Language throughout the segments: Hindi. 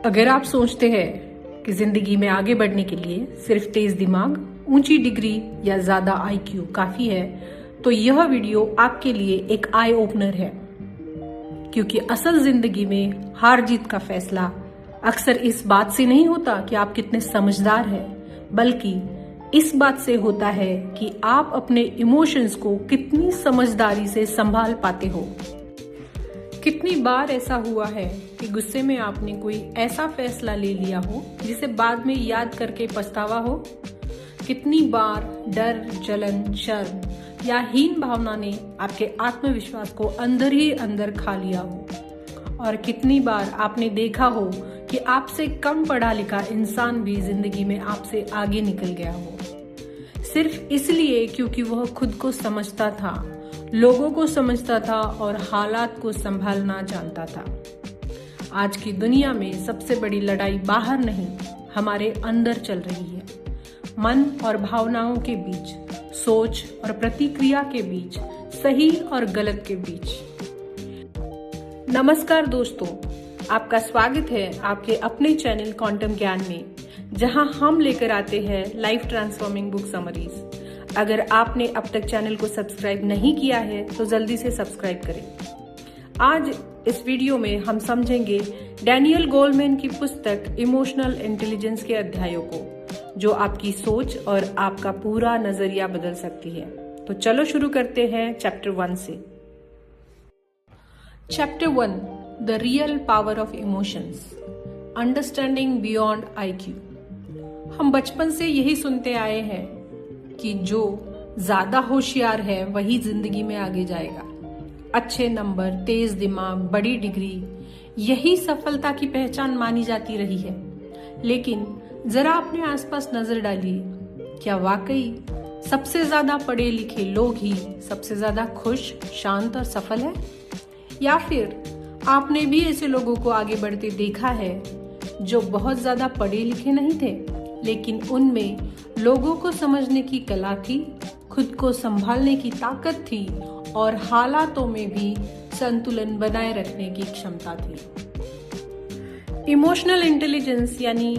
अगर आप सोचते हैं कि जिंदगी में आगे बढ़ने के लिए सिर्फ तेज दिमाग, ऊंची डिग्री या ज्यादा आईक्यू काफी है, तो यह वीडियो आपके लिए एक आई ओपनर है। क्योंकि असल जिंदगी में हार जीत का फैसला अक्सर इस बात से नहीं होता कि आप कितने समझदार हैं, बल्कि इस बात से होता है कि आप अपने इमोशंस को कितनी समझदारी से संभाल पाते हो। कितनी बार ऐसा हुआ है कि गुस्से में आपने कोई ऐसा फैसला ले लिया हो जिसे बाद में याद करके पछतावा हो? कितनी बार डर, जलन, शर्म या हीन भावना ने आपके आत्मविश्वास को अंदर ही अंदर खा लिया हो? और कितनी बार आपने देखा हो कि आपसे कम पढ़ा लिखा इंसान भी जिंदगी में आपसे आगे निकल गया हो, सिर्फ इसलिए क्योंकि वह खुद को समझता था, लोगों को समझता था और हालात को संभालना जानता था। आज की दुनिया में सबसे बड़ी लड़ाई बाहर नहीं, हमारे अंदर चल रही है। मन और भावनाओं के बीच, सोच और प्रतिक्रिया के बीच, सही और गलत के बीच। नमस्कार दोस्तों, आपका स्वागत है आपके अपने चैनल क्वांटम ज्ञान में, जहां हम लेकर आते हैं लाइफ ट्रांसफॉर्मिंग बुक समरीज। अगर आपने अब तक चैनल को सब्सक्राइब नहीं किया है तो जल्दी से सब्सक्राइब करें। आज इस वीडियो में हम समझेंगे डैनियल गोलमैन की पुस्तक इमोशनल इंटेलिजेंस के अध्यायों को, जो आपकी सोच और आपका पूरा नजरिया बदल सकती है। तो चलो शुरू करते हैं चैप्टर 1 से। Chapter 1, the real power of emotions, understanding beyond IQ. हम बचपन से यही सुनते आए हैं कि जो ज्यादा होशियार है वही जिंदगी में आगे जाएगा। अच्छे नंबर, तेज दिमाग, बड़ी डिग्री, यही सफलता की पहचान मानी जाती रही है। लेकिन जरा अपने आसपास नजर डालिए, क्या वाकई सबसे ज्यादा पढ़े लिखे लोग ही सबसे ज्यादा खुश, शांत और सफल है? या फिर आपने भी ऐसे लोगों को आगे बढ़ते देखा है जो बहुत ज्यादा पढ़े लिखे नहीं थे, लेकिन उनमें लोगों को समझने की कला थी, खुद को संभालने की ताकत थी और हालातों में भी संतुलन बनाए रखने की क्षमता थी। इमोशनल इंटेलिजेंस यानी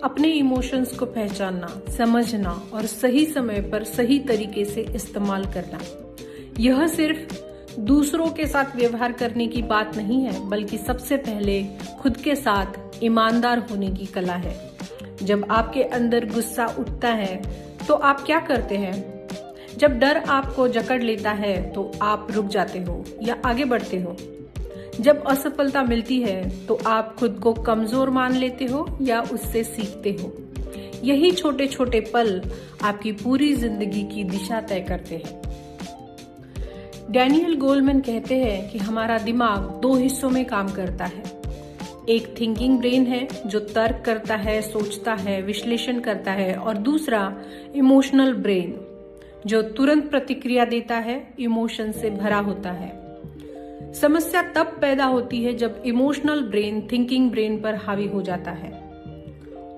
अपने इमोशंस को पहचानना, समझना और सही समय पर सही तरीके से इस्तेमाल करना। यह सिर्फ दूसरों के साथ व्यवहार करने की बात नहीं है, बल्कि सबसे पहले खुद के साथ ईमानदार होने की कला है। जब आपके अंदर गुस्सा उठता है तो आप क्या करते हैं? जब डर आपको जकड़ लेता है तो आप रुक जाते हो या आगे बढ़ते हो? जब असफलता मिलती है तो आप खुद को कमजोर मान लेते हो या उससे सीखते हो? यही छोटे छोटे पल आपकी पूरी जिंदगी की दिशा तय करते हैं। डैनियल गोलमैन कहते हैं कि हमारा दिमाग 2 हिस्सों में काम करता है। एक थिंकिंग ब्रेन है जो तर्क करता है, सोचता है, विश्लेषण करता है, और दूसरा इमोशनल ब्रेन जो तुरंत प्रतिक्रिया देता है, इमोशन से भरा होता है। समस्या तब पैदा होती है जब इमोशनल ब्रेन थिंकिंग ब्रेन पर हावी हो जाता है।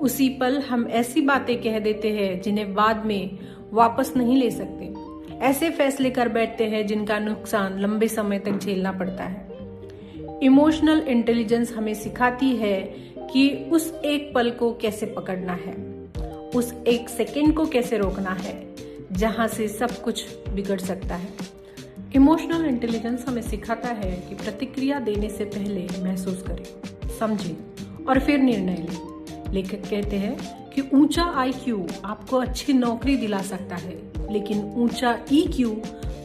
उसी पल हम ऐसी बातें कह देते हैं जिन्हें बाद में वापस नहीं ले सकते, ऐसे फैसले कर बैठते हैं जिनका नुकसान लंबे समय तक झेलना पड़ता है। इमोशनल इंटेलिजेंस हमें सिखाती है कि उस एक पल को कैसे पकड़ना है, उस एक सेकंड को कैसे रोकना है जहां से सब कुछ बिगड़ सकता है। इमोशनल इंटेलिजेंस हमें सिखाता है कि प्रतिक्रिया देने से पहले महसूस करें, समझें और फिर निर्णय लें। लेखक कहते हैं कि ऊंचा आईक्यू आपको अच्छी नौकरी दिला सकता है, लेकिन ऊंचा ईक्यू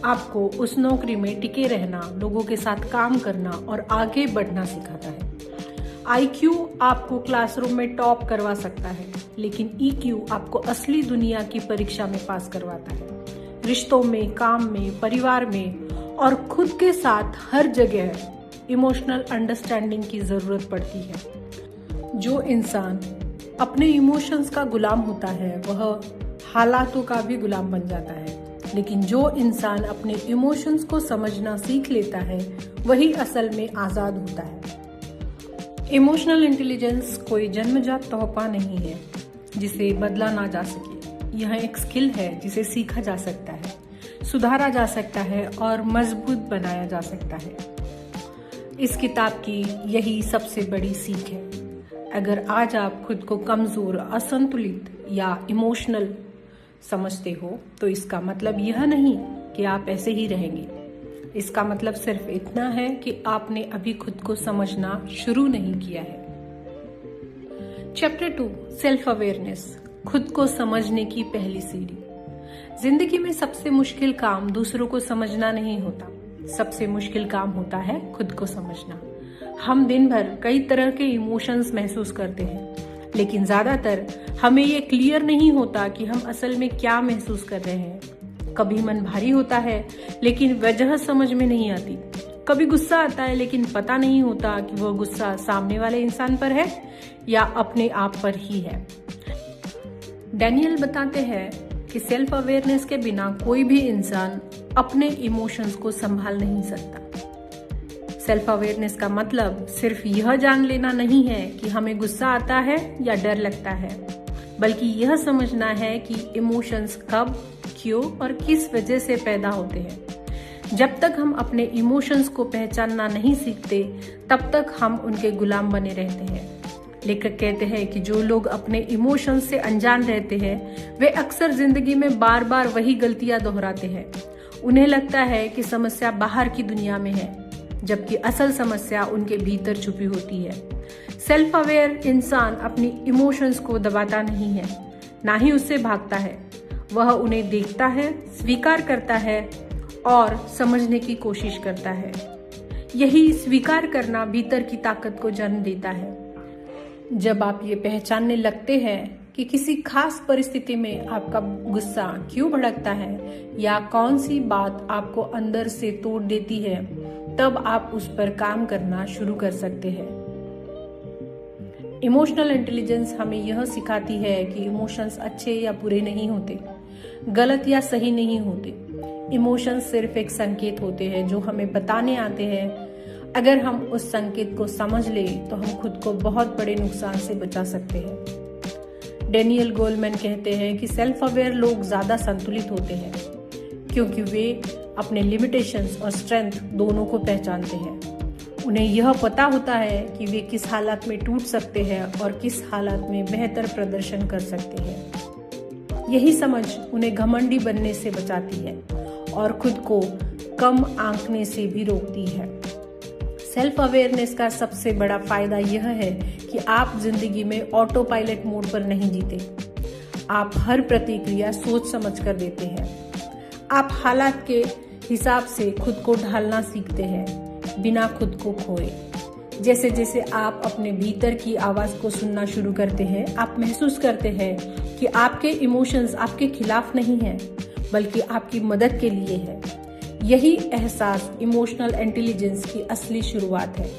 आपको उस नौकरी में टिके रहना, लोगों के साथ काम करना और आगे बढ़ना सिखाता है। आईक्यू आपको क्लासरूम में टॉप करवा सकता है, लेकिन ईक्यू आपको असली दुनिया की परीक्षा में पास करवाता है। रिश्तों में, काम में, परिवार में और खुद के साथ हर जगह इमोशनल अंडरस्टैंडिंग की जरूरत पड़ती है। जो इंसान अपने इमोशंस का गुलाम होता है वह हालातों का भी गुलाम बन जाता है, लेकिन जो इंसान अपने इमोशंस को समझना सीख लेता है वही असल में आजाद होता है। इमोशनल इंटेलिजेंस कोई जन्मजात तोहफा नहीं है जिसे बदला ना जा सके। यह एक स्किल है जिसे सीखा जा सकता है, सुधारा जा सकता है और मजबूत बनाया जा सकता है। इस किताब की यही सबसे बड़ी सीख है। अगर आज आप खुद को कमजोर, असंतुलित या इमोशनल समझते हो तो इसका मतलब यह नहीं कि आप ऐसे ही रहेंगे। इसका मतलब सिर्फ इतना है कि आपने अभी खुद को समझना शुरू नहीं किया है। चैप्टर 2, सेल्फ अवेयरनेस, खुद को समझने की पहली सीढ़ी। जिंदगी में सबसे मुश्किल काम दूसरों को समझना नहीं होता, सबसे मुश्किल काम होता है खुद को समझना। हम दिन भर कई तरह के इमोशंस महसूस करते हैं, लेकिन ज्यादातर हमें ये क्लियर नहीं होता कि हम असल में क्या महसूस कर रहे हैं। कभी मन भारी होता है लेकिन वजह समझ में नहीं आती, कभी गुस्सा आता है लेकिन पता नहीं होता कि वह गुस्सा सामने वाले इंसान पर है या अपने आप पर ही है। डैनियल बताते हैं कि सेल्फ अवेयरनेस के बिना कोई भी इंसान अपने इमोशंस को संभाल नहीं सकता। सेल्फ अवेयरनेस का मतलब सिर्फ यह जान लेना नहीं है कि हमें गुस्सा आता है या डर लगता है, बल्कि यह समझना है कि इमोशंस कब, क्यों और किस वजह से पैदा होते हैं। जब तक हम अपने इमोशंस को पहचानना नहीं सीखते, तब तक हम उनके गुलाम बने रहते हैं। लेखक कहते हैं कि जो लोग अपने इमोशंस से अनजान रहते हैं, वे अक्सर जिंदगी में बार बार वही गलतियां दोहराते हैं। उन्हें लगता है कि समस्या बाहर की दुनिया में है, जबकि असल समस्या उनके भीतर छुपी होती है। सेल्फ अवेयर इंसान अपनी इमोशंस को दबाता नहीं है, ना ही उससे भागता है। वह उन्हें देखता है, स्वीकार करता है और समझने की कोशिश करता है। यही स्वीकार करना भीतर की ताकत को जन्म देता है। जब आप ये पहचानने लगते हैं कि किसी खास परिस्थिति में आपका गुस्सा क्यों भड़कता है या कौन सी बात आपको अंदर से तोड़ देती है, तब आप उस पर काम करना शुरू कर सकते हैं। इमोशनल इंटेलिजेंस हमें यह सिखाती है कि इमोशंस अच्छे या बुरे नहीं होते, गलत या सही नहीं होते। इमोशंस सिर्फ एक संकेत होते हैं जो हमें बताने आते हैं। अगर हम उस संकेत को समझ ले तो हम खुद को बहुत बड़े नुकसान से बचा सकते हैं। डैनियल गोलमैन कहते हैं कि सेल्फ अवेयर लोग ज्यादा संतुलित होते हैं क्योंकि वे अपने लिमिटेशंस और स्ट्रेंथ दोनों को पहचानते हैं। उन्हें यह पता होता है कि वे किस हालत में टूट सकते हैं और किस हालत में बेहतर प्रदर्शन कर सकते हैं। यही समझ उन्हें घमंडी बनने से बचाती है और खुद को कम आंकने से भी रोकती है। सेल्फ अवेयरनेस का सबसे बड़ा फायदा यह है कि आप जिंदगी में ऑटो पायलट मोड पर नहीं जीते। आप हर प्रतिक्रिया सोच समझ कर देते हैं। आप हालात के हिसाब से खुद को ढालना सीखते हैं बिना खुद को खोए। जैसे जैसे आप अपने भीतर की आवाज को सुनना शुरू करते हैं, आप महसूस करते हैं कि आपके इमोशंस आपके खिलाफ नहीं हैं, बल्कि आपकी मदद के लिए है। यही एहसास इमोशनल इंटेलिजेंस की असली शुरुआत है,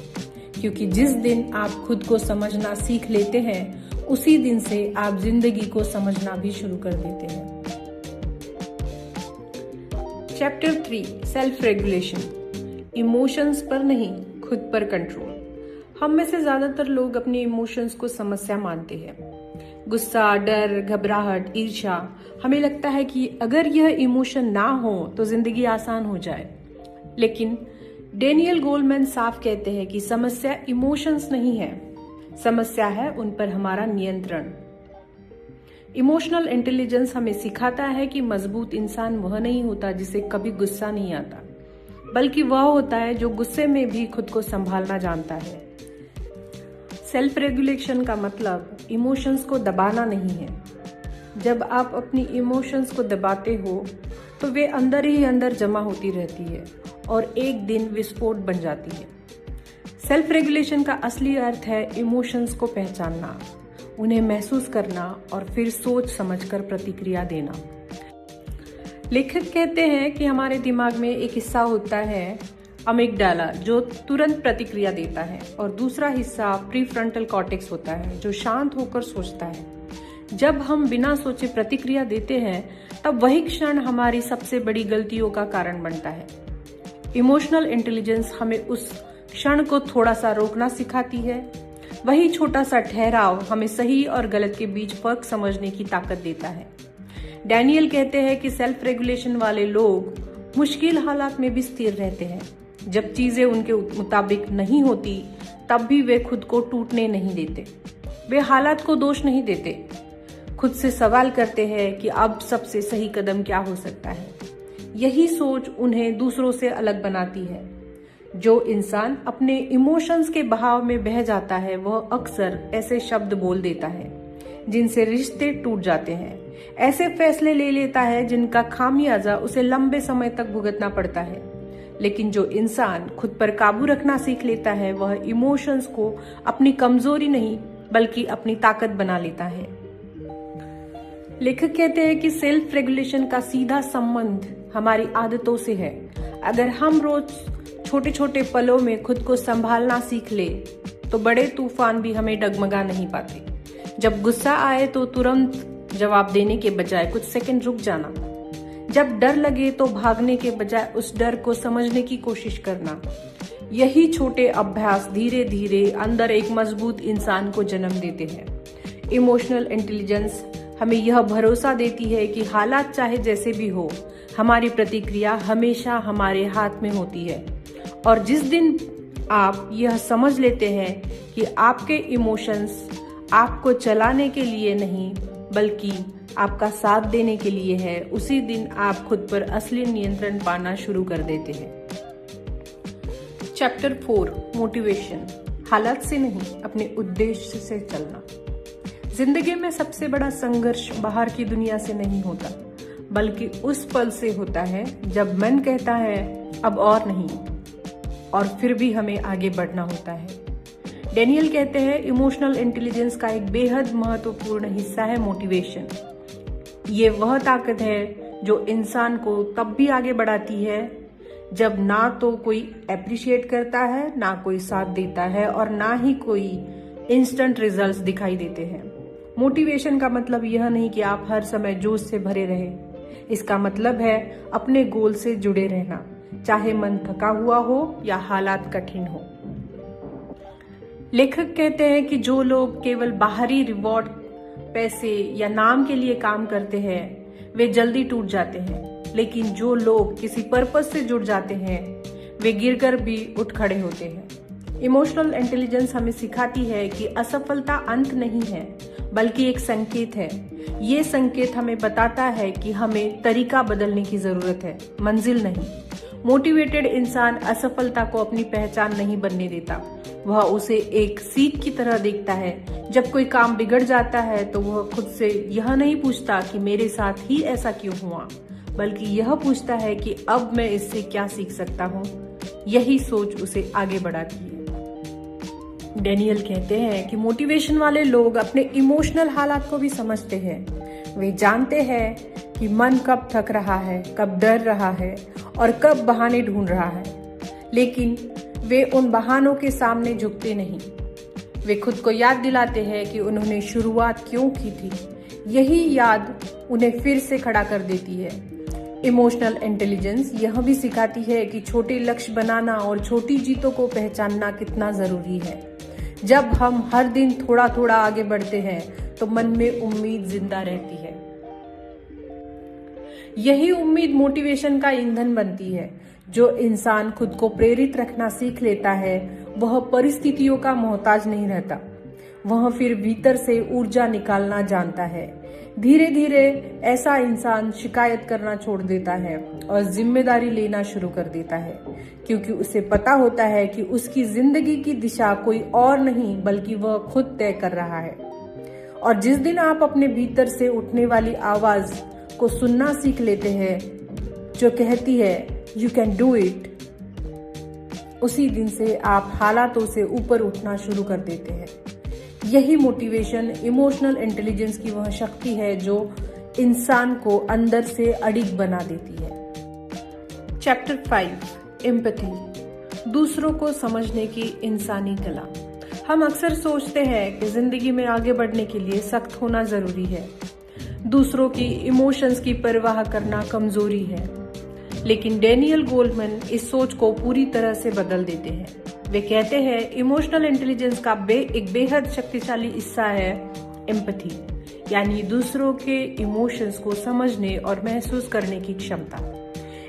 क्योंकि जिस दिन आप खुद को समझना सीख लेते हैं, उसी दिन से आप जिंदगी को समझना भी शुरू कर देते हैं। चैप्टर 3, सेल्फ रेगुलेशन, इमोशंस पर नहीं, खुद पर कंट्रोल। हम में से ज्यादातर लोग अपने इमोशंस को समस्या मानते हैं। गुस्सा, डर, घबराहट, ईर्ष्या, हमें लगता है कि अगर यह इमोशन ना हो तो जिंदगी आसान हो जाए। लेकिन डैनियल गोलमैन साफ कहते हैं कि समस्या इमोशंस नहीं है, समस्या है उन पर हमारा नियंत्रण। इमोशनल इंटेलिजेंस हमें सिखाता है कि मजबूत इंसान वह नहीं होता जिसे कभी गुस्सा नहीं आता, बल्कि वह होता है जो गुस्से में भी खुद को संभालना जानता है। सेल्फ रेगुलेशन का मतलब इमोशंस को दबाना नहीं है। जब आप अपनी इमोशंस को दबाते हो तो वे अंदर ही अंदर जमा होती रहती है और एक दिन विस्फोट बन जाती है। सेल्फ रेगुलेशन का असली अर्थ है इमोशंस को पहचानना, उन्हें महसूस करना और फिर सोच समझकर प्रतिक्रिया देना। लेखक कहते हैं कि हमारे दिमाग में एक हिस्सा होता है अमिगडाला, जो तुरंत प्रतिक्रिया देता है, और दूसरा हिस्सा प्रीफ्रंटल कॉर्टेक्स होता है, जो शांत होकर सोचता है। जब हम बिना सोचे प्रतिक्रिया देते हैं, तब वही क्षण हमारी सबसे बड़ी गलतियों का कारण बनता है। इमोशनल इंटेलिजेंस हमें उस क्षण को थोड़ा सा रोकना सिखाती है। वही छोटा सा ठहराव हमें सही और गलत के बीच फर्क समझने की ताकत देता है। डैनियल कहते हैं कि सेल्फ रेगुलेशन वाले लोग मुश्किल हालात में भी स्थिर रहते हैं। जब चीजें उनके मुताबिक नहीं होती, तब भी वे खुद को टूटने नहीं देते। वे हालात को दोष नहीं देते, खुद से सवाल करते हैं कि अब सबसे सही कदम क्या हो सकता है। यही सोच उन्हें दूसरों से अलग बनाती है। जो इंसान अपने इमोशंस के बहाव में बह जाता है वह अक्सर ऐसे शब्द बोल देता है जिनसे रिश्ते टूट जाते हैं, ऐसे फैसले ले लेता है जिनका खामियाजा उसे लंबे समय तक भुगतना पड़ता है। लेकिन जो इंसान खुद पर काबू रखना सीख लेता है वह इमोशंस को अपनी कमजोरी नहीं बल्कि अपनी ताकत बना लेता है। लेखक कहते हैं कि सेल्फ रेगुलेशन का सीधा संबंध हमारी आदतों से है। अगर हम रोज छोटे छोटे पलों में खुद को संभालना सीख ले तो बड़े तूफान भी हमें डगमगा नहीं पाते। जब गुस्सा आए तो तुरंत जवाब देने के बजाय कुछ सेकंड रुक जाना, जब डर लगे तो भागने के बजाय उस डर को समझने की कोशिश करना, यही छोटे अभ्यास धीरे धीरे अंदर एक मजबूत इंसान को जन्म देते हैं। इमोशनल इंटेलिजेंस हमें यह भरोसा देती है कि हालात चाहे जैसे भी हो, हमारी प्रतिक्रिया हमेशा हमारे हाथ में होती है। और जिस दिन आप यह समझ लेते हैं कि आपके इमोशंस आपको चलाने के लिए नहीं बल्कि आपका साथ देने के लिए है, उसी दिन आप खुद पर असली नियंत्रण पाना शुरू कर देते हैं। चैप्टर 4 मोटिवेशन, हालात से नहीं अपने उद्देश्य से चलना। जिंदगी में सबसे बड़ा संघर्ष बाहर की दुनिया से नहीं होता बल्कि उस पल से होता है जब मन कहता है अब और नहीं, और फिर भी हमें आगे बढ़ना होता है। डेनियल कहते हैं इमोशनल इंटेलिजेंस का एक बेहद महत्वपूर्ण हिस्सा है मोटिवेशन। ये वह ताकत है जो इंसान को तब भी आगे बढ़ाती है जब ना तो कोई एप्रिशिएट करता है, ना कोई साथ देता है और ना ही कोई इंस्टेंट रिजल्ट्स दिखाई देते हैं। मोटिवेशन का मतलब यह नहीं कि आप हर समय जोश से भरे रहें। इसका मतलब है अपने गोल से जुड़े रहना, चाहे मन थका हुआ हो या हालात कठिन हो। लेखक कहते हैं कि जो लोग केवल बाहरी रिवॉर्ड, पैसे या नाम के लिए काम करते हैं वे जल्दी टूट जाते हैं, लेकिन जो लोग किसी पर्पस से जुड़ जाते हैं वे गिरकर भी उठ खड़े होते हैं। इमोशनल इंटेलिजेंस हमें सिखाती है कि असफलता अंत नहीं है बल्कि एक संकेत है। ये संकेत हमें बताता है कि हमें तरीका बदलने की जरूरत है, मंजिल नहीं। मोटिवेटेड इंसान असफलता को अपनी पहचान नहीं बनने देता, वह उसे एक सीख की तरह देखता है। जब कोई काम बिगड़ जाता है तो वह खुद से यह नहीं पूछता कि मेरे साथ ही ऐसा क्यों हुआ, बल्कि यह पूछता है कि अब मैं इससे क्या सीख सकता हूँ। यही सोच उसे आगे बढ़ाती है। डेनियल कहते हैं कि मोटिवेशन वाले लोग अपने इमोशनल हालात को भी समझते हैं। वे जानते हैं कि मन कब थक रहा है, कब डर रहा है और कब बहाने ढूंढ रहा है, लेकिन वे उन बहानों के सामने झुकते नहीं। वे खुद को याद दिलाते हैं कि उन्होंने शुरुआत क्यों की थी। यही याद उन्हें फिर से खड़ा कर देती है। इमोशनल इंटेलिजेंस यह भी सिखाती है कि छोटे लक्ष्य बनाना और छोटी जीतों को पहचानना कितना जरूरी है। जब हम हर दिन थोड़ा थोड़ा आगे बढ़ते हैं तो मन में उम्मीद जिंदा रहती है। यही उम्मीद मोटिवेशन का ईंधन बनती है। जो इंसान खुद को प्रेरित रखना सीख लेता है वह परिस्थितियों का मोहताज नहीं रहता, वह फिर भीतर से ऊर्जा निकालना जानता है। धीरे धीरे ऐसा इंसान शिकायत करना छोड़ देता है और जिम्मेदारी लेना शुरू कर देता है, क्योंकि उसे पता होता है कि उसकी जिंदगी की दिशा कोई और नहीं बल्कि वह खुद तय कर रहा है। और जिस दिन आप अपने भीतर से उठने वाली आवाज को सुनना सीख लेते हैं जो कहती है यू कैन डू इट, उसी दिन से आप हालातों से ऊपर उठना शुरू कर देते हैं। यही मोटिवेशन, इमोशनल इंटेलिजेंस की वह शक्ति है जो इंसान को अंदर से अडिग बना देती है। चैप्टर 5 एम्पैथी, दूसरों को समझने की इंसानी कला। हम अक्सर सोचते हैं कि जिंदगी में आगे बढ़ने के लिए सख्त होना जरूरी है, दूसरों की इमोशंस की परवाह करना कमजोरी है, लेकिन डेनियल गोलमैन इस सोच को पूरी तरह से बदल देते हैं। वे कहते हैं इमोशनल इंटेलिजेंस का एक बेहद शक्तिशाली हिस्सा है एम्पैथी, यानी दूसरों के इमोशंस को समझने और महसूस करने की क्षमता।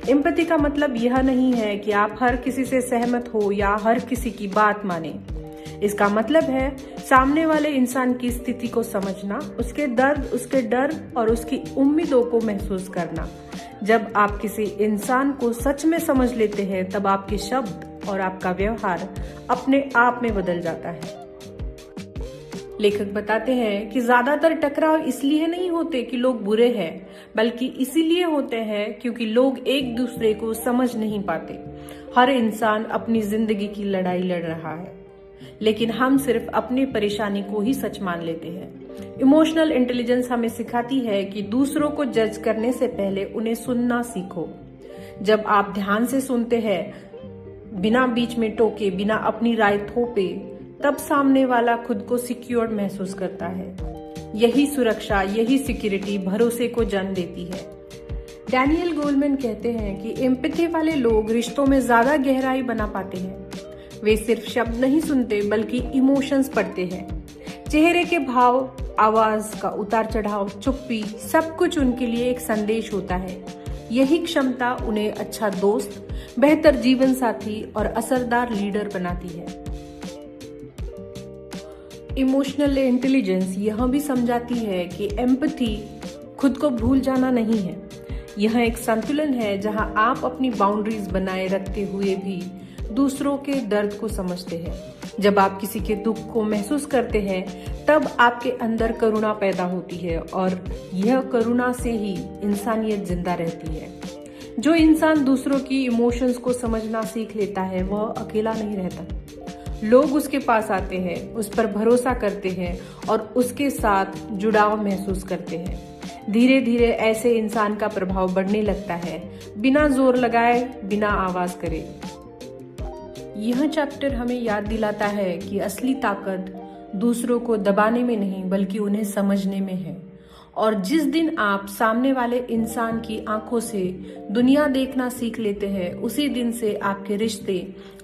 एम्पैथी का मतलब यह नहीं है कि आप हर किसी से सहमत हो या हर किसी की बात माने। इसका मतलब है सामने वाले इंसान की स्थिति को समझना, उसके दर्द, उसके डर और उसकी उम्मीदों को महसूस करना। जब आप किसी इंसान को सच में समझ लेते हैं तब आपके शब्द और आपका व्यवहार अपने आप में बदल जाता है। लेखक बताते हैं कि ज्यादातर टकराव इसलिए नहीं होते कि लोग बुरे हैं, बल्कि इसीलिए होते हैं क्योंकि लोग एक दूसरे को समझ नहीं पाते। हर इंसान अपनी जिंदगी की लड़ाई लड़ रहा है, लेकिन हम सिर्फ अपनी परेशानी को ही सच मान लेते हैं। इमोशनल इंटेलिजेंस हमें सिखाती है कि दूसरों को जज करने से पहले उन्हें सुनना सीखो। जब आप ध्यान से सुनते हैं, बिना बीच में टोके, बिना अपनी राय थोपे, तब सामने वाला खुद को सिक्योर महसूस करता है। यही सुरक्षा, यही सिक्योरिटी भरोसे को जन्म देती है। डैनियल गोलमैन कहते हैं कि एम्पैथी वाले लोग रिश्तों में ज्यादा गहराई बना पाते हैं। वे सिर्फ शब्द नहीं सुनते बल्कि इमोशंस पढ़ते हैं। चेहरे के भाव, आवाज का उतार चढ़ाव, चुप्पी, सब कुछ उनके लिए एक संदेश होता है। यही क्षमता उन्हें अच्छा दोस्त, बेहतर जीवन साथी और असरदार लीडर बनाती है। इमोशनल इंटेलिजेंस यह भी समझाती है कि एम्पैथी खुद को भूल जाना नहीं है। यह एक संतुलन है जहां आप अपनी बाउंड्रीज बनाए रखते हुए भी दूसरों के दर्द को समझते हैं। जब आप किसी के दुख को महसूस करते हैं तब आपके अंदर करुणा पैदा होती है और यह करुणा से ही इंसानियत जिंदा रहती है। जो इंसान दूसरों की इमोशंस को समझना सीख लेता है वह अकेला नहीं रहता। लोग उसके पास आते हैं, उस पर भरोसा करते हैं और उसके साथ जुड़ाव महसूस करते हैं। धीरे धीरे ऐसे इंसान का प्रभाव बढ़ने लगता है, बिना जोर लगाए, बिना आवाज करे। यह चैप्टर हमें याद दिलाता है कि असली ताकत दूसरों को दबाने में नहीं बल्कि उन्हें समझने में है। और जिस दिन आप सामने वाले इंसान की आंखों से दुनिया देखना सीख लेते हैं, उसी दिन से आपके रिश्ते,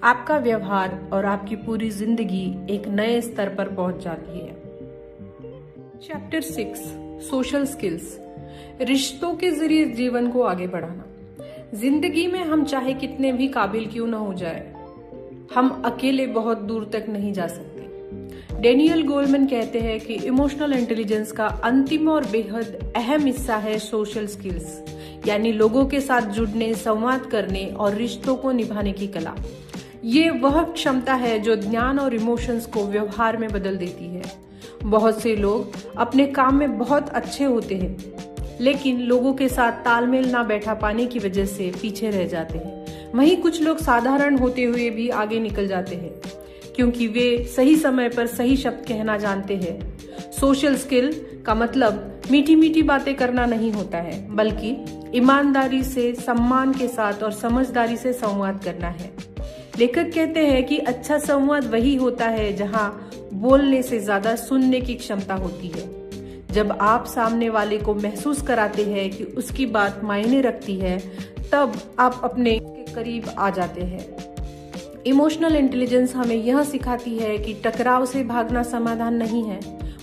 आपका व्यवहार और आपकी पूरी जिंदगी एक नए स्तर पर पहुंच जाती है। Chapter 6, social skills. रिश्तों के जरिए जीवन को आगे बढ़ाना। जिंदगी में हम चाहे कितने भी काबिल क्यों न हो जाए, हम अकेले बहुत दूर तक नहीं जा सकते। डैनियल गोलमैन कहते हैं कि इमोशनल इंटेलिजेंस का अंतिम और बेहद अहम हिस्सा है सोशल स्किल्स, यानी लोगों के साथ जुड़ने, संवाद करने और रिश्तों को निभाने की कला। ये वह क्षमता है जो ज्ञान और इमोशंस को व्यवहार में बदल देती है। बहुत से लोग अपने काम में बहुत अच्छे होते हैं, लेकिन लोगों के साथ तालमेल ना बैठा पाने की वजह से पीछे रह जाते हैं। वहीं कुछ लोग साधारण होते हुए भी आगे निकल जाते हैं, क्योंकि वे सही समय पर सही शब्द कहना जानते हैं। सोशल स्किल का मतलब मीठी मीठी बातें करना नहीं होता है, बल्कि ईमानदारी से, सम्मान के साथ और समझदारी से संवाद करना है। लेखक कहते हैं कि अच्छा संवाद वही होता है जहां बोलने से ज्यादा सुनने की क्षमता होती है। जब आप सामने वाले को महसूस कराते हैं कि उसकी बात मायने रखती है, तब आप अपने करीब आ जाते हैं। इमोशनल इंटेलिजेंस हमें यह सिखाती है कि टकराव से भागना समाधान नहीं है,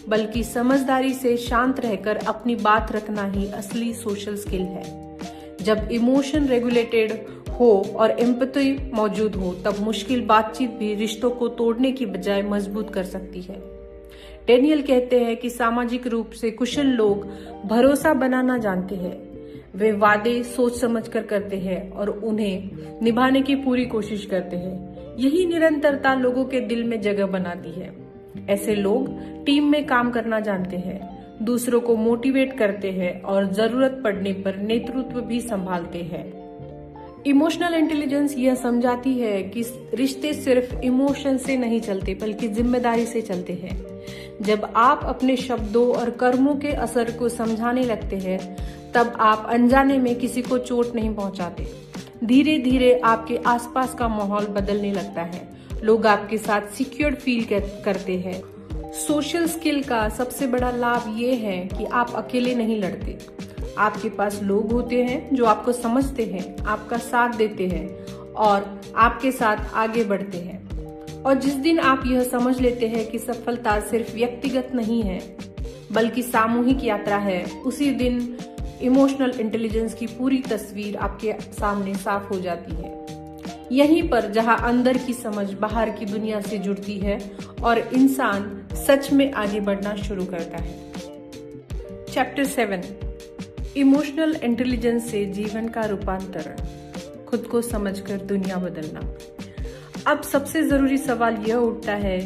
बल्कि समझदारी से शांत रहकर अपनी बात रखना ही असली सोशल स्किल है। जब इमोशन रेगुलेटेड हो और एम्पैथी मौजूद हो, तब मुश्किल बातचीत भी रिश्तों को तोड़ने की बजाय मजबूत कर सकती है। डैनियल कहते हैं कि सामाजिक रूप से कुशल लोग भरोसा बनाना जानते हैं। वे वादे सोच समझकर करते हैं और उन्हें निभाने की पूरी कोशिश करते हैं। यही निरंतरता लोगों के दिल में जगह बनाती है। ऐसे लोग टीम में काम करना जानते हैं, दूसरों को मोटिवेट करते हैं और जरूरत पड़ने पर नेतृत्व भी संभालते हैं। इमोशनल इंटेलिजेंस यह समझाती है कि रिश्ते सिर्फ इमोशन से नहीं चलते, बल्कि जिम्मेदारी से चलते हैं। जब आप अपने शब्दों और कर्मों के असर को समझाने लगते हैं, तब आप अनजाने में किसी को चोट नहीं पहुंचाते। धीरे धीरे आपके आसपास का माहौल बदलने लगता है, लोग आपके साथ सिक्योर फील करते हैं। सोशल स्किल का सबसे बड़ा लाभ ये है कि आप अकेले नहीं लड़ते। आपके पास लोग होते हैं जो आपको समझते हैं, आपका साथ देते हैं और आपके साथ आगे बढ़ते हैं। और जिस दिन आप यह समझ लेते हैं कि सफलता सिर्फ व्यक्तिगत नहीं है, बल्कि सामूहिक यात्रा है, उसी दिन इमोशनल इंटेलिजेंस की पूरी तस्वीर आपके सामने साफ हो जाती है। यहीं पर जहां अंदर की समझ बाहर की दुनिया से जुड़ती है और इंसान सच में आगे बढ़ना शुरू करता है। चैप्टर 7, इमोशनल इंटेलिजेंस से जीवन का रूपांतरण, खुद को समझकर दुनिया बदलना। अब सबसे जरूरी सवाल यह उठता है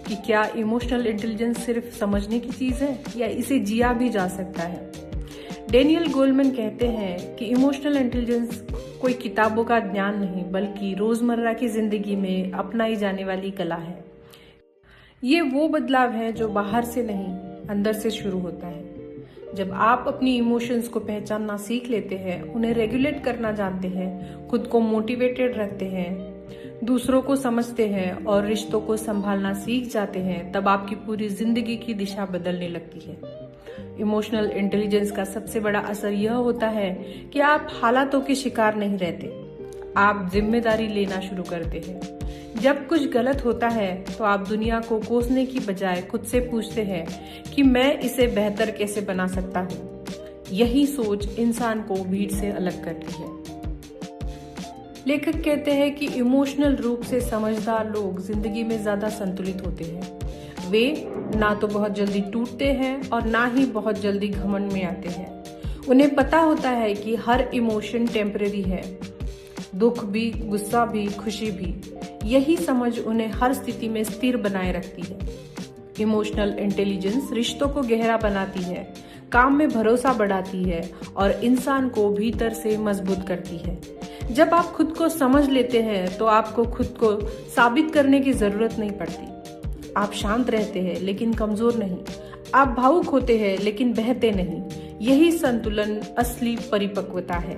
कि क्या इमोशनल इंटेलिजेंस सिर्फ समझने की चीज है या इसे जिया भी जा सकता है। डेनियल गोलमैन कहते हैं कि इमोशनल इंटेलिजेंस कोई किताबों का ज्ञान नहीं बल्कि रोजमर्रा की जिंदगी में अपनाई जाने वाली कला है। ये वो बदलाव है जो बाहर से नहीं अंदर से शुरू होता है। जब आप अपनी इमोशंस को पहचानना सीख लेते हैं, उन्हें रेगुलेट करना जानते हैं, खुद को मोटिवेटेड रखते हैं, दूसरों को समझते हैं और रिश्तों को संभालना सीख जाते हैं, तब आपकी पूरी जिंदगी की दिशा बदलने लगती है। इमोशनल इंटेलिजेंस का सबसे बड़ा असर यह होता है कि आप हालातों के शिकार नहीं रहते, आप जिम्मेदारी लेना शुरू करते हैं। जब कुछ गलत होता है तो आप दुनिया को कोसने की बजाय खुद से पूछते हैं कि मैं इसे बेहतर कैसे बना सकता हूँ। यही सोच इंसान को भीड़ से अलग करती है। लेखक कहते हैं कि इमोशनल रूप से समझदार लोग जिंदगी में ज्यादा संतुलित होते हैं। वे ना तो बहुत जल्दी टूटते हैं और ना ही बहुत जल्दी घमंड में आते हैं। उन्हें पता होता है कि हर इमोशन टेम्परेरी है, दुख भी, गुस्सा भी, खुशी भी। यही समझ उन्हें हर स्थिति में स्थिर बनाए रखती है। इमोशनल इंटेलिजेंस रिश्तों को गहरा बनाती है, काम में भरोसा बढ़ाती है और इंसान को भीतर से मजबूत करती है। जब आप खुद को समझ लेते हैं तो आपको खुद को साबित करने की जरूरत नहीं पड़ती। आप शांत रहते हैं लेकिन कमजोर नहीं, आप भावुक होते हैं लेकिन बहते नहीं। यही संतुलन असली परिपक्वता है।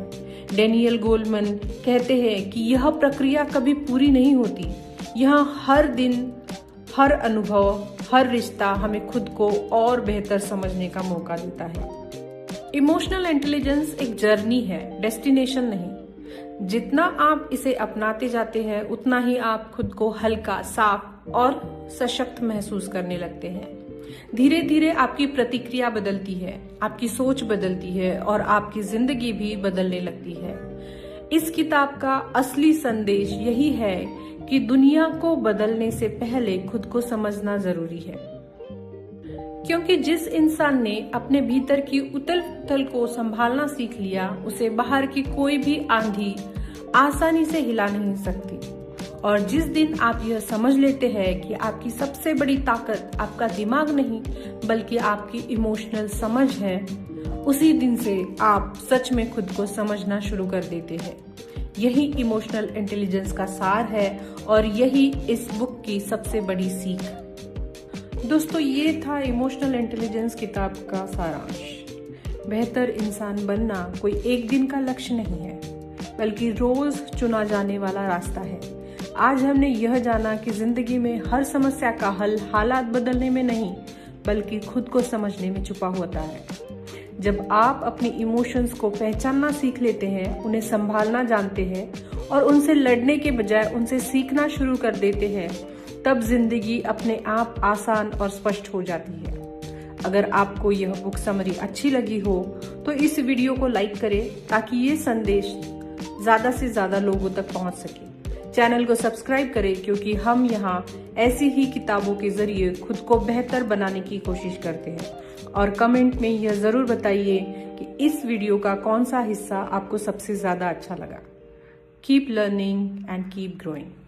डेनियल गोलमैन कहते हैं कि यह प्रक्रिया कभी पूरी नहीं होती। यह हर दिन, हर अनुभव, हर रिश्ता हमें खुद को और बेहतर समझने का मौका देता है। इमोशनल इंटेलिजेंस एक जर्नी है, डेस्टिनेशन नहीं। जितना आप इसे अपनाते जाते हैं उतना ही आप खुद को हल्का, साफ और सशक्त महसूस करने लगते हैं। धीरे धीरे आपकी प्रतिक्रिया बदलती है, आपकी सोच बदलती है और आपकी जिंदगी भी बदलने लगती है। इस किताब का असली संदेश यही है कि दुनिया को बदलने से पहले खुद को समझना जरूरी है, क्योंकि जिस इंसान ने अपने भीतर की उथल पुथल को संभालना सीख लिया, उसे बाहर की कोई भी आंधी आसानी से हिला नहीं सकती। और जिस दिन आप यह समझ लेते हैं कि आपकी सबसे बड़ी ताकत आपका दिमाग नहीं बल्कि आपकी इमोशनल समझ है, उसी दिन से आप सच में खुद को समझना शुरू कर देते हैं। यही इमोशनल इंटेलिजेंस का सार है और यही इस बुक की सबसे बड़ी सीख। दोस्तों, ये था इमोशनल इंटेलिजेंस किताब का सारांश। बेहतर इंसान बनना कोई एक दिन का लक्ष्य नहीं है बल्कि रोज चुना जाने वाला रास्ता है। आज हमने यह जाना कि जिंदगी में हर समस्या का हल हालात बदलने में नहीं बल्कि खुद को समझने में छुपा होता है। जब आप अपनी इमोशंस को पहचानना सीख लेते हैं, उन्हें संभालना जानते हैं और उनसे लड़ने के बजाय उनसे सीखना शुरू कर देते हैं, तब जिंदगी अपने आप आसान और स्पष्ट हो जाती है। अगर आपको यह बुक समरी अच्छी लगी हो तो इस वीडियो को लाइक करें ताकि ये संदेश ज्यादा से ज्यादा लोगों तक पहुंच सके। चैनल को सब्सक्राइब करें क्योंकि हम यहाँ ऐसी ही किताबों के जरिए खुद को बेहतर बनाने की कोशिश करते हैं। और कमेंट में यह जरूर बताइए कि इस वीडियो का कौन सा हिस्सा आपको सबसे ज्यादा अच्छा लगा। Keep learning and keep growing.